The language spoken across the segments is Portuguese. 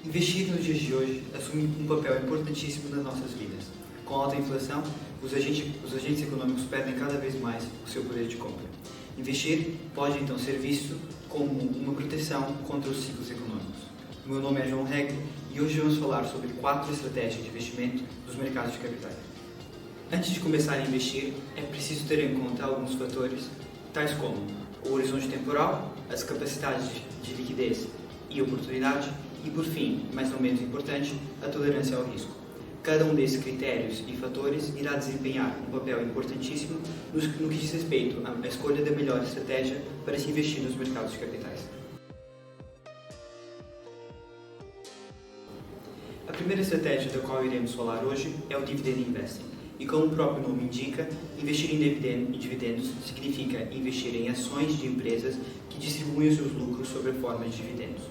Investir nos dias de hoje assume um papel importantíssimo nas nossas vidas. Com a alta inflação, os agentes econômicos perdem cada vez mais o seu poder de compra. Investir pode então ser visto como uma proteção contra os ciclos econômicos. O meu nome é João Regli e hoje vamos falar sobre 4 estratégias de investimento dos mercados de capitais. Antes de começar a investir, é preciso ter em conta alguns fatores, tais como o horizonte temporal, as capacidades de liquidez e oportunidade e, por fim, mais não menos importante, a tolerância ao risco. Cada um desses critérios e fatores irá desempenhar um papel importantíssimo no que diz respeito à escolha da melhor estratégia para se investir nos mercados de capitais. A primeira estratégia da qual iremos falar hoje é o Dividend Investing. E como o próprio nome indica, investir em dividendos significa investir em ações de empresas que distribuem os seus lucros sob a forma de dividendos.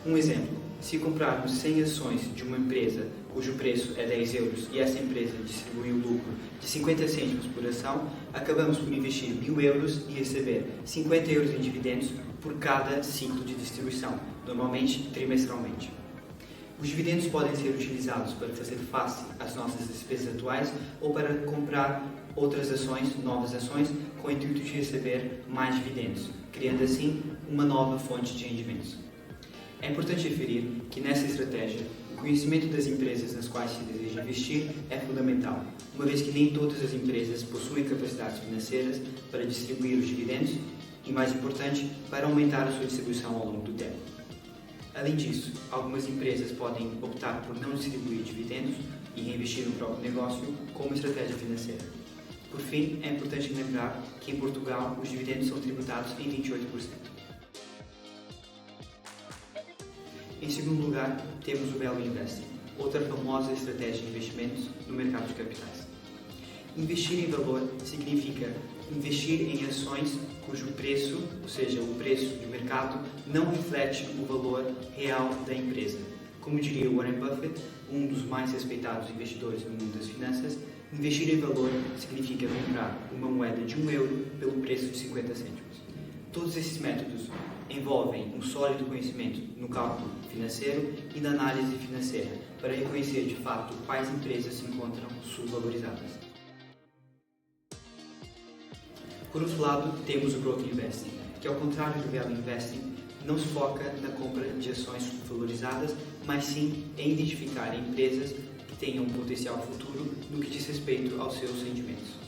Um exemplo, se comprarmos 100 ações de uma empresa cujo preço é 10 euros e essa empresa distribui o lucro de 50 cêntimos por ação, acabamos por investir 1.000 euros e receber 50 euros em dividendos por cada ciclo de distribuição, normalmente trimestralmente. Os dividendos podem ser utilizados para fazer face às nossas despesas atuais ou para comprar outras ações, novas ações, com o intuito de receber mais dividendos, criando assim uma nova fonte de rendimentos. É importante referir que nessa estratégia, o conhecimento das empresas nas quais se deseja investir é fundamental, uma vez que nem todas as empresas possuem capacidades financeiras para distribuir os dividendos e, mais importante, para aumentar a sua distribuição ao longo do tempo. Além disso, algumas empresas podem optar por não distribuir dividendos e reinvestir no próprio negócio como estratégia financeira. Por fim, é importante lembrar que em Portugal os dividendos são tributados em 28%. Em segundo lugar, temos o Value Investing, outra famosa estratégia de investimentos no mercado de capitais. Investir em valor significa investir em ações cujo preço, ou seja, o preço de mercado, não reflete o valor real da empresa. Como diria Warren Buffett, um dos mais respeitados investidores no mundo das finanças, investir em valor significa comprar uma moeda de 1 euro pelo preço de 50 cêntimos. Todos esses métodos envolvem um sólido conhecimento no cálculo financeiro e na análise financeira para reconhecer de fato quais empresas se encontram subvalorizadas. Por outro lado, temos o Growth Investing, que ao contrário do Value Investing, não se foca na compra de ações subvalorizadas, mas sim em identificar empresas que tenham um potencial futuro no que diz respeito aos seus rendimentos.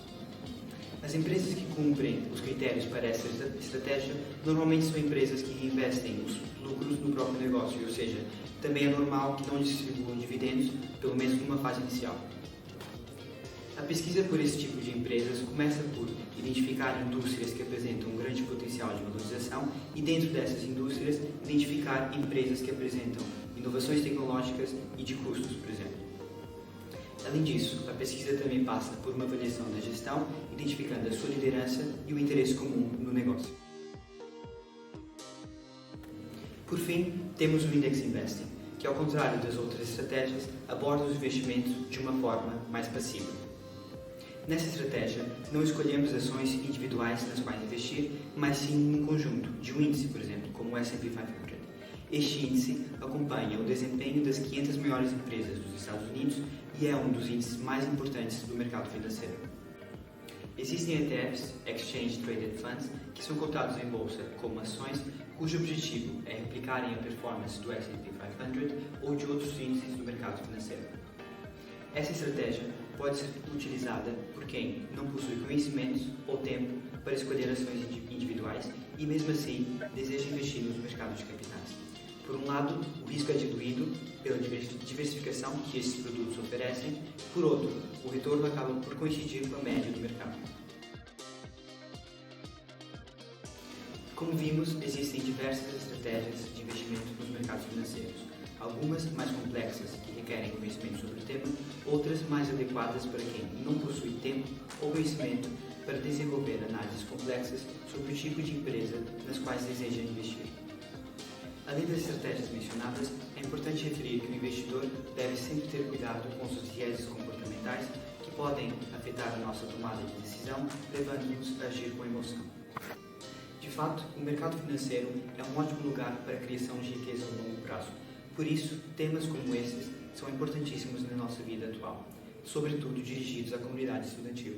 As empresas que cumprem os critérios para essa estratégia normalmente são empresas que reinvestem os lucros no próprio negócio, ou seja, também é normal que não distribuam dividendos, pelo menos numa fase inicial. A pesquisa por esse tipo de empresas começa por identificar indústrias que apresentam um grande potencial de valorização e, dentro dessas indústrias, identificar empresas que apresentam inovações tecnológicas e de custos, por exemplo. Além disso, a pesquisa também passa por uma avaliação da gestão, identificando a sua liderança e o interesse comum no negócio. Por fim, temos o Index Investing, que, ao contrário das outras estratégias, aborda os investimentos de uma forma mais passiva. Nessa estratégia, não escolhemos ações individuais nas quais investir, mas sim num conjunto de um índice, por exemplo, como o S&P 500. Este índice acompanha o desempenho das 500 maiores empresas dos Estados Unidos e é um dos índices mais importantes do mercado financeiro. Existem ETFs, Exchange Traded Funds, que são cotados em bolsa como ações cujo objetivo é replicarem a performance do S&P 500 ou de outros índices do mercado financeiro. Essa estratégia pode ser utilizada por quem não possui conhecimentos ou tempo para escolher ações individuais e, mesmo assim, deseja investir nos mercados de capitais. Por um lado, o risco é diluído pela diversificação que esses produtos oferecem, por outro, o retorno acaba por coincidir com a média do mercado. Como vimos, existem diversas estratégias de investimento nos mercados financeiros, algumas mais complexas que requerem conhecimento sobre o tema, outras mais adequadas para quem não possui tempo ou conhecimento para desenvolver análises complexas sobre o tipo de empresa nas quais deseja investir. Além das estratégias mencionadas, é importante referir que o investidor deve sempre ter cuidado com os vieses comportamentais que podem afetar a nossa tomada de decisão, levando-nos a agir com emoção. De fato, o mercado financeiro é um ótimo lugar para a criação de riqueza a longo prazo, Por isso, temas como esses são importantíssimos na nossa vida atual, sobretudo dirigidos à comunidade estudantil.